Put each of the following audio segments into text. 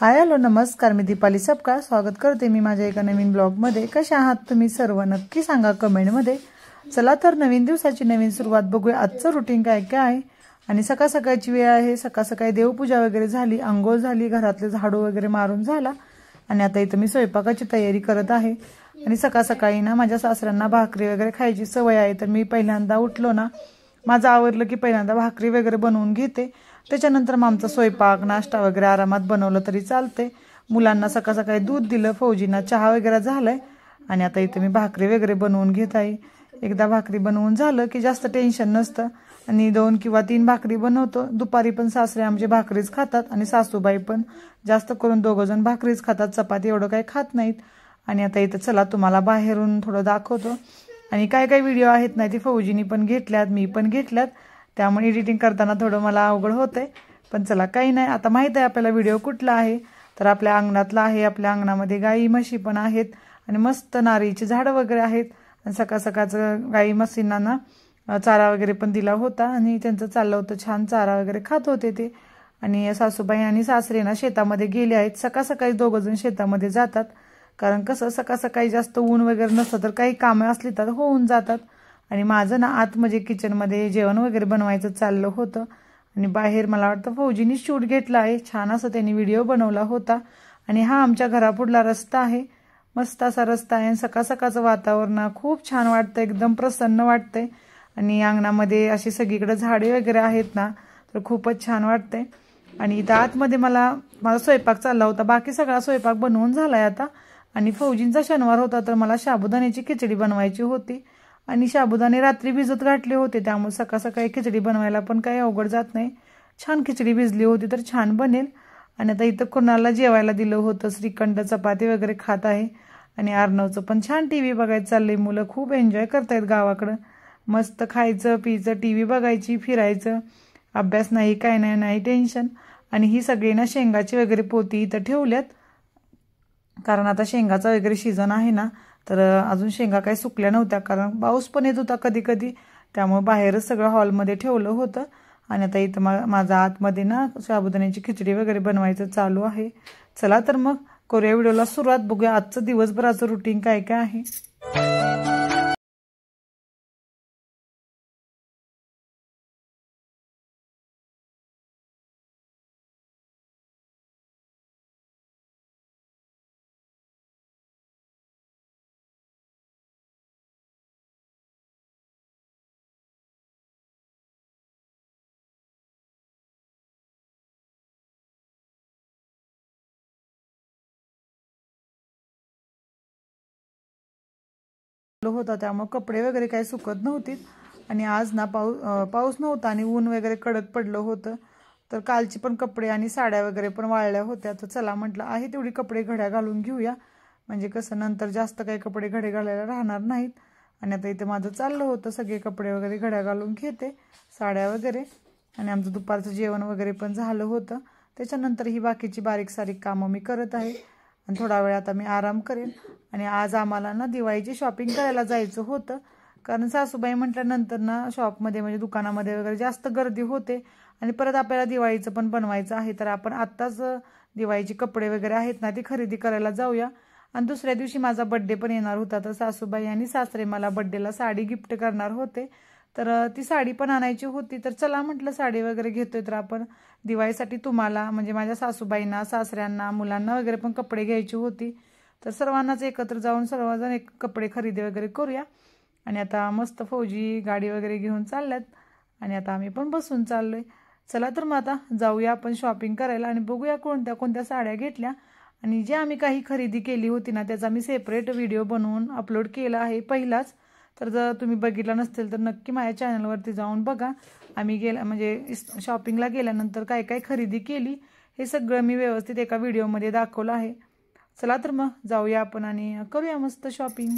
Hi hello नमस्कार, मी दीपाली सबका स्वागत करते मी माझ्या एका नवीन ब्लॉगमध्ये। कशा आहात तुम्ही सर्व नक्की सांगा कमेंटमध्ये। चला तर नवीन दिवसाची नवीन सुरुवात बघूया। आजचं रुटीन काय काय आहे आणि सकाळ सकाळची वेळ आहे। सकाळ सकाळी देवपूजा वगैरे झाली, अंघोळ झाली, घरातले झाडू वगैरे मारून झाला आणि आता इथं मी स्वयंपाकाची तयारी करत आहे। आणि सकाळ सकाळी ना माझ्या सासऱ्यांना भाकरी वगैरे खायची सवय आहे, तर मी पहिल्यांदा उठलो ना माझं आवरलं की पहिल्यांदा भाकरी वगैरे बनवून घेते। त्याच्यानंतर मग आमचा स्वयंपाक नाश्ता वगैरे आरामात बनवलं तरी चालते। मुलांना सकाळ सकाळी दूध दिलं, फौजींना चहा वगैरे झालाय आणि आता इथे मी भाकरी वगैरे बनवून घेत आहे। एकदा भाकरी बनवून झालं की जास्त टेन्शन नसतं आणि 2 किंवा 3 भाकरी बनवतो। दुपारी पण सासरे आमचे भाकरीच खातात आणि सासूबाई पण जास्त करून दोघं जण भाकरीच खातात, चपाती एवढं काही खात नाहीत। आणि आता इथं चला तुम्हाला बाहेरून थोडं दाखवतो आणि काय काय व्हिडिओ आहेत ना ती फौजीनी पण घेतल्यात, मी पण घेतल्यात, त्यामुळे एडिटिंग करताना थोडं मला अवघड होतंय। पण चला काही नाही, आता माहित आहे आपल्याला व्हिडिओ कुठला आहे तर आपल्या अंगणातला आहे। आपल्या अंगणामध्ये गाई म्हशी पण आहेत आणि मस्त नारळीची झाडं वगैरे आहेत आणि सकाळ सकाळचं गाई म्हशींना ना चारा वगैरे पण दिला होता आणि त्यांचं चाललं होतं, छान चारा वगैरे खात होते ते। आणि सासूबाई आणि सासरे ना शेतामध्ये गेले आहेत। सकाळ सकाळी दोघं जण शेतामध्ये जातात, कारण कसं सकाळ सकाळी जास्त ऊन वगैरे नसतं तर काही कामं असली तर होऊन जातात। आणि माझं ना आत म्हणजे किचनमध्ये जेवण वगैरे बनवायचं चाललं होतं आणि बाहेर मला वाटतं फौजीनी शूट घेतला आहे, छान असं त्यांनी व्हिडिओ बनवला होता। आणि हा आमच्या घरापुढला रस्ता आहे, मस्त असा रस्ता आहे। सकाळ सकाळचं वातावरण खूप छान वाटतं, एकदम प्रसन्न वाटतंय आणि अंगणामध्ये अशी सगळीकडे झाडे वगैरे आहेत ना तर खूपच छान वाटतंय। आणि इथं आतमध्ये माझा स्वयंपाक चालला होता, बाकी सगळा स्वयंपाक बनवून झालाय आता। आणि फौजींचा शनिवार होता तर मला साबुदाण्याची खिचडी बनवायची होती आणि साबुदाणे रात्री भिजत घातले होते, त्यामुळे सकाळ सकाळी खिचडी बनवायला पण काही अवघड जात नाही। छान खिचडी भिजली होती तर छान बनेल। आणि आता इथं कुणाला जेवायला दिलं होतं, श्रीखंड चपाती वगैरे खात आहे आणि अर्णवचं पण छान टीव्ही बघायचं चाललंय। मुलं खूप एन्जॉय करतायत गावाकडं, मस्त खायचं पियचं, टीव्ही बघायची, फिरायचं, अभ्यास नाही काय नाही, नाही टेन्शन। आणि ही सगळी ना शेंगाची वगैरे पोती इथं ठेवल्यात, कारण आता शेंगाचा वगैरे सीझन आहे ना तर अजून शेंगा काही सुकल्या नव्हत्या, कारण पाऊस पण येत होता कधी कधी, त्यामुळे बाहेरच सगळं हॉलमध्ये ठेवलं होतं। आणि आता इथं माझा आतमध्ये ना साबुदाण्याची खिचडी वगैरे बनवायचं चालू आहे। चला तर मग करूया व्हिडिओला सुरुवात, बघूया आजचं दिवसभराचं रुटीन काय काय आहे। होता त्यामुळे कपडे वगैरे काही सुकत नव्हते आणि आज ना पाऊस नव्हता आणि ऊन वगैरे कडक पडलं होतं, तर कालची पण कपडे आणि साड्या वगैरे पण वाळल्या होत्या। तर चला म्हटलं आहे तेवढी कपडे घड्या घालून घेऊया, म्हणजे कसं नंतर जास्त काही कपडे घडे घालायला राहणार नाहीत। आणि आता इथं माझं चाललं होतं सगळे कपडे वगैरे घड्या घालून घेते, साड्या वगैरे। आणि आमचं दुपारचं जेवण वगैरे पण झालं होतं, त्याच्यानंतर ही बाकीची बारीक सारीक कामं मी करत आहे आणि थोडा वेळ आता मी आराम करेन। आणि आज आम्हाला ना दिवाळीची शॉपिंग करायला जायचं होतं, कारण सासूबाई म्हटल्यानंतर ना शॉपमध्ये म्हणजे दुकानामध्ये वगैरे जास्त गर्दी होते आणि परत आपल्याला दिवाळीचं पण बनवायचं आहे, तर आपण आत्ताच दिवाळीचे कपडे वगैरे आहेत ना ती खरेदी करायला जाऊया। आणि दुसऱ्या दिवशी माझा बड्डे पण येणार होता, तर सासूबाई आणि सासरे मला बड्डेला साडी गिफ्ट करणार होते, तर ती साडी पण आणायची होती। तर चला म्हटलं साडी वगैरे घेतोय तर आपण दिवाळीसाठी तुम्हाला म्हणजे माझ्या सासूबाईंना, सासऱ्यांना, मुलांना वगैरे पण कपडे घ्यायची होती, तर सर्वांनाच एकत्र जाऊन सर्वजण एक कपडे खरेदी वगैरे करूया। आणि आता मस्त फौजी गाडी वगैरे घेऊन चालल्यात आणि आता आम्ही पण बसून चाललोय। चला तर मग आता जाऊया आपण शॉपिंग करायला आणि बघूया कोणत्या कोणत्या साड्या घेतल्या आणि जे आम्ही काही खरेदी केली होती ना त्याचा मी सेपरेट व्हिडिओ बनवून अपलोड केला आहे पहिलाच, तर जर तुम्ही बघितला नसतील तर नक्की माझ्या चॅनलवरती जाऊन बघा। आम्ही म्हणजे शॉपिंगला गेल्यानंतर काय काय खरेदी केली हे सगळं मी व्यवस्थित एका व्हिडिओमध्ये दाखवलं आहे। चला तर मग जाऊया आपण आणि करूया मस्त शॉपिंग।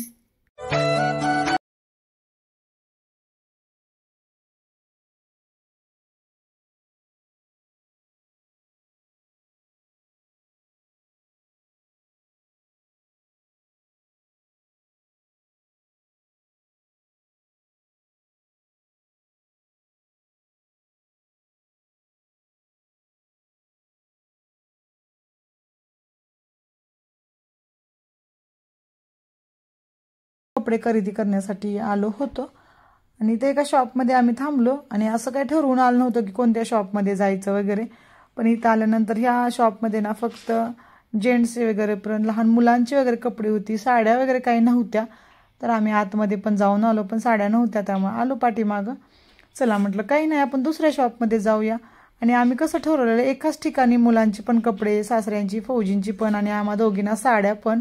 कपडे खरेदी करण्यासाठी आलो होतो आणि ते एका शॉपमध्ये आम्ही थांबलो आणि असं काही ठरवून आलं नव्हतं की कोणत्या शॉपमध्ये जायचं वगैरे. पण इथं आल्यानंतर ह्या शॉपमध्ये ना फक्त जेंट्सचे वगैरे पण लहान मुलांची वगैरे कपडे होती, साड्या वगैरे काही नव्हत्या. तर आम्ही आतमध्ये पण जाऊन आलो पण साड्या नव्हत्या, त्यामुळे आलो पाठीमागं. चला म्हटलं काही नाही आपण दुसऱ्या शॉपमध्ये जाऊया. आणि आम्ही कसं ठरवलेलं एकाच ठिकाणी मुलांची पण कपडे, सासऱ्यांची, फौजींची पण आणि आम्हा दोघींना साड्या पण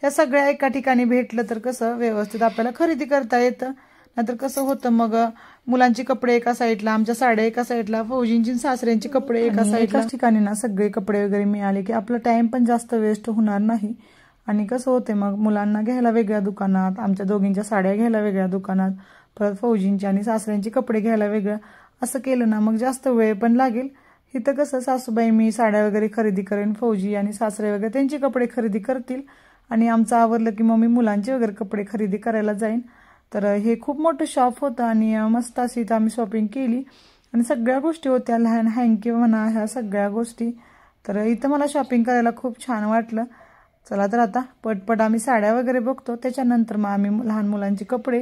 ह्या सगळ्या एका ठिकाणी भेटलं तर कसं व्यवस्थित आपल्याला खरेदी करता येतं. नाहीतर कसं होतं मग मुलांची कपडे एका साईडला, आमच्या साड्या एका साईडला, फौजींची सासऱ्यांची कपडे एका साईडला. एकाच ठिकाणी ना सगळे कपडे वगैरे मिळाले की आपला टाइम पण जास्त वेस्ट होणार नाही. आणि कसं होते मग मुलांना घ्यायला वेगळ्या दुकानात, आमच्या दोघींच्या साड्या घ्यायला वेगळ्या दुकानात, परत फौजींची आणि सासऱ्यांची कपडे घ्यायला वेगळं, असं केलं ना मग जास्त वेळ पण लागेल. इथं कसं सासूबाई मी साड्या वगैरे खरेदी करेन, फौजी आणि सासरे वगैरे त्यांची कपडे खरेदी करतील आणि आमचं आवरलं की मग मी मुलांचे वगैरे कपडे खरेदी करायला जाईन. तर हे खूप मोठं शॉप होतं आणि मस्त अशी इथं आम्ही शॉपिंग केली आणि सगळ्या गोष्टी होत्या, लहान हँकी म्हणा ह्या सगळ्या गोष्टी. तर इथं मला शॉपिंग करायला खूप छान वाटलं. चला तर आता पटपट आम्ही साड्या वगैरे बघतो, त्याच्यानंतर मग आम्ही लहान मुलांचे कपडे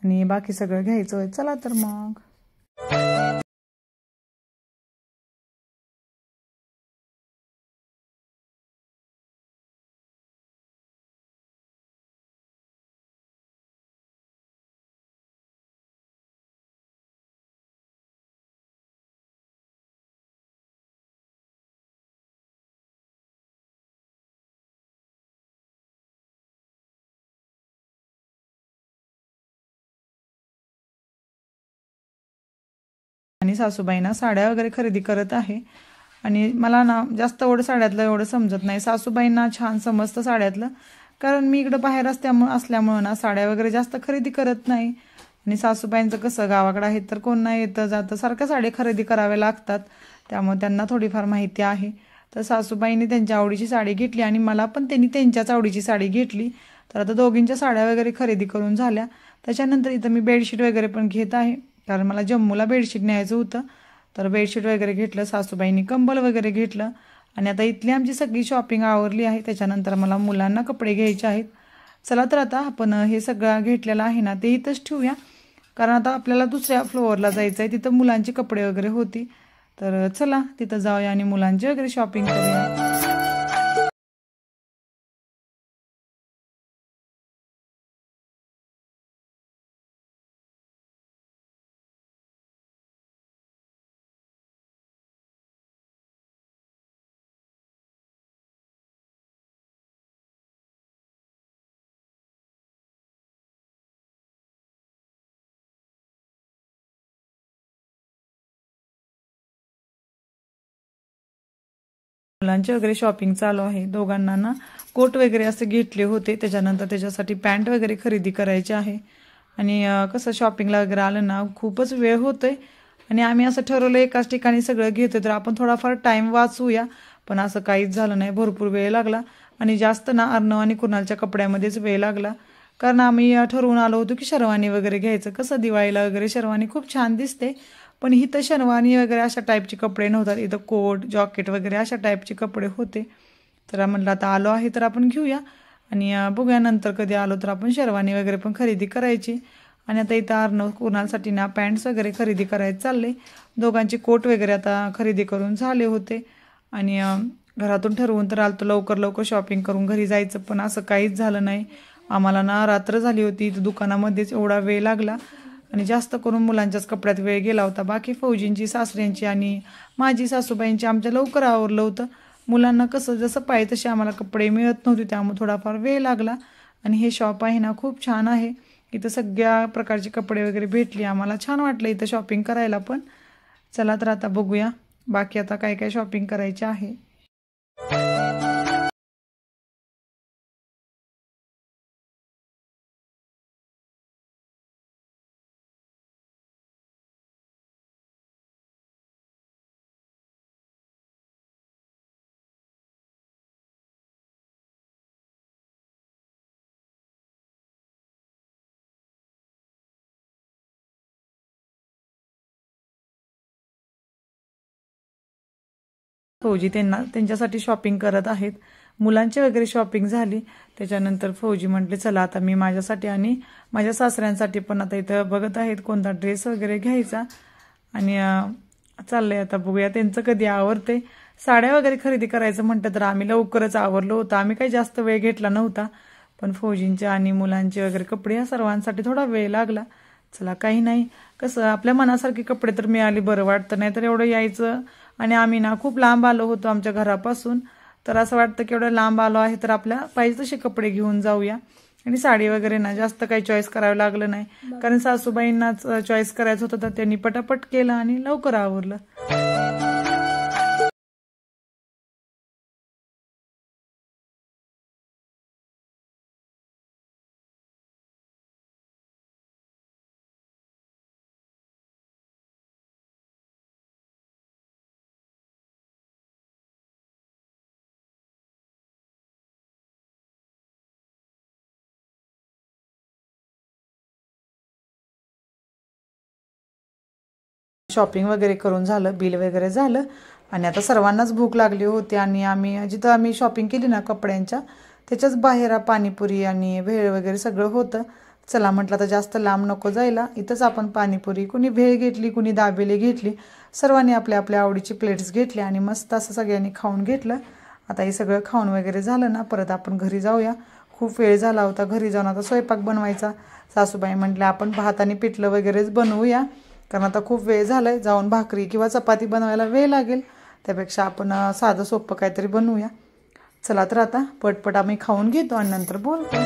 आणि बाकी सगळं घ्यायचं आहे. चला तर मग आणि सासूबाईंना साड्या वगैरे खरेदी करत आहे. आणि मला ना जास्त एवढं साड्यातलं एवढं समजत नाही, सासूबाईंना छान समजतं साड्यातलं, कारण मी इकडं बाहेर असल्यामुळं ना साड्या वगैरे जास्त खरेदी करत नाही. आणि सासूबाईंचं कसं गावाकडं आहे तर कोण नाही येतं जातं, सारख्या साड्या खरेदी कराव्या लागतात, त्यामुळे त्यांना थोडीफार माहिती आहे. तर सासूबाईंनी त्यांच्या आवडीची साडी घेतली आणि मला पण त्यांनी त्यांच्याच आवडीची साडी घेतली. तर आता दोघींच्या साड्या वगैरे खरेदी करून झाल्या. त्याच्यानंतर इथं मी बेडशीट वगैरे पण घेत आहे, कारण मला जम्मूला बेडशीट न्यायचं होतं. तर बेडशीट वगैरे घेतलं, सासूबाईंनी कंबल वगैरे घेतलं आणि आता इथली आमची सगळी शॉपिंग आवरली आहे. त्याच्यानंतर मला मुलांना कपडे घ्यायचे आहेत. चला तर आता आपण हे सगळं घेतलेलं आहे ना ते इथंच ठेवूया, कारण आता आपल्याला दुसऱ्या फ्लोअरला जायचं आहे, तिथं मुलांची कपडे वगैरे होती. तर चला तिथं जाऊया आणि मुलांची वगैरे शॉपिंग करूया. मुलांचे वगैरे शॉपिंग चालू आहे. दोघांना ना कोट वगैरे असे घेतले होते, त्याच्यानंतर त्याच्यासाठी पॅन्ट वगैरे खरेदी करायची आहे. आणि कसं शॉपिंगला वगैरे आलं ना खूपच वेळ होतोय आणि आम्ही असं ठरवलं एकाच ठिकाणी सगळं घेतोय तर आपण थोडाफार टाइम वाचूया, पण असं काहीच झालं नाही, भरपूर वेळ लागला आणि जास्त ना अर्णव आणि कुणालच्या कपड्यामध्येच वेळ लागला. कारण आम्ही ठरवून आलो होतो की शेरवानी वगैरे घ्यायचं, कसं दिवाळीला वगैरे शेरवानी खूप छान दिसते. पण इथं शेरवानी वगैरे अशा टाईपचे कपडे नव्हतात, इथं कोट जॉकेट वगैरे अशा टाईपचे कपडे होते. तर म्हटलं आता आलो आहे तर आपण घेऊया आणि बघूया नंतर कधी आलो तर आपण शेरवानी वगैरे पण खरेदी करायची. आणि आता इथं अर्णव कुणालसाठी ना पॅन्ट्स वगैरे खरेदी करायचे चालले. दोघांचे कोट वगैरे आता खरेदी करून झाले होते आणि घरातून ठरवून तर आलतो लवकर लवकर शॉपिंग करून घरी जायचं, पण असं काहीच झालं नाही. आम्हाला ना रात्र झाली होती, इथं दुकानामध्येच एवढा वेळ लागला आणि जास्त करून मुलांच्याच कपड्यात वेळ गेला होता. बाकी फौजींची, सासऱ्यांची आणि माझी सासूबाईंची आमच्या लवकर आवरलं होतं. मुलांना कसं जसं पाहिजे तसे आम्हाला कपडे मिळत नव्हते, त्यामुळे थोडाफार वेळ लागला. आणि हे शॉप आहे ना खूप छान आहे, इथं सगळ्या प्रकारचे कपडे वगैरे भेटली, आम्हाला छान वाटलं इथं शॉपिंग करायला पण. चला तर आता बघूया बाकी आता काय काय शॉपिंग करायचे आहे. फौजी त्यांच्यासाठी शॉपिंग करत आहेत. मुलांची वगैरे शॉपिंग झाली. त्याच्यानंतर फौजी म्हटले चला आता मी माझ्यासाठी आणि माझ्या सासऱ्यांसाठी पण आता इथं बघत आहेत कोणता ड्रेस वगैरे घ्यायचा. आणि चाललंय आता बघूया त्यांचं कधी आवरते. साड्या वगैरे खरेदी करायचं म्हटलं तर आम्ही लवकरच आवरलो होतं. आम्ही काही जास्त वेळ घेतला नव्हता. पण फौजींचे आणि मुलांचे वगैरे कपडे या सर्वांसाठी थोडा वेळ लागला. चला काही नाही, कसं आपल्या मनासारखे कपडे तर मिळाले बरं वाटतं. नाही तर एवढं यायचं आणि आम्ही ना खूप लांब आलो होतो आमच्या घरापासून. तर असं वाटतं की एवढं लांब आलो आहे तर आपल्या पाहिजे तसे कपडे घेऊन जाऊया. आणि साडी वगैरे ना जास्त काही चॉईस करावं लागलं नाही, कारण सासूबाईंनाच चॉईस करायचं होतं तर त्यांनी पटापट केलं आणि लवकर आवरलं. शॉपिंग वगैरे करून झालं, बिल वगैरे झालं आणि आता सर्वांनाच भूक लागली होती. आणि आम्ही जिथं आम्ही शॉपिंग केली ना कपड्यांच्या त्याच्याच बाहेर पाणीपुरी आणि भेळ वगैरे सगळं होतं. चला म्हटलं आता जास्त लांब नको जायला, इथंच आपण पाणीपुरी, कुणी भेळ घेतली, कुणी दाबेली घेतली, सर्वांनी आपल्या आपल्या आवडीची प्लेट्स घेतली आणि मस्त असं सगळ्यांनी खाऊन घेतलं. आता हे सगळं खाऊन वगैरे झालं ना परत आपण घरी जाऊया. खूप वेळ झाला होता, घरी जाऊन आता स्वयंपाक बनवायचा. सासूबाई म्हटल्या आपण भात आणि पिठलं वगैरेच बनवूया, कारण आता खूप वेळ झालाय, जाऊन भाकरी किंवा चपाती बनवायला वेळ लागेल, त्यापेक्षा आपण साधं सोपं काहीतरी बनवूया. चला तर आता पटपट आम्ही खाऊन घेतो आणि नंतर बोलतो.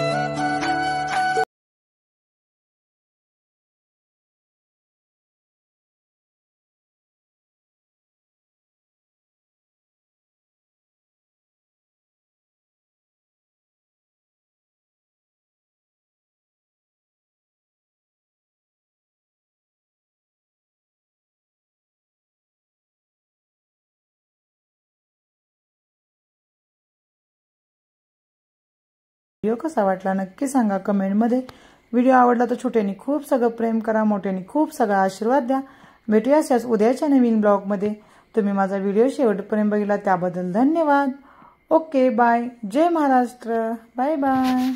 व्हिडिओ कसा वाटला नक्की सांगा कमेंटमध्ये. व्हिडिओ आवडला तर छोट्यानी खूप सगळं प्रेम करा, मोठ्यानी खूप सगळा आशीर्वाद द्या. भेटूया अशाच उद्याच्या नवीन ब्लॉगमध्ये. तुम्ही माझा व्हिडिओ शेवटपर्यंत बघितला त्याबद्दल धन्यवाद. Okay bye. जय महाराष्ट्र. Bye bye.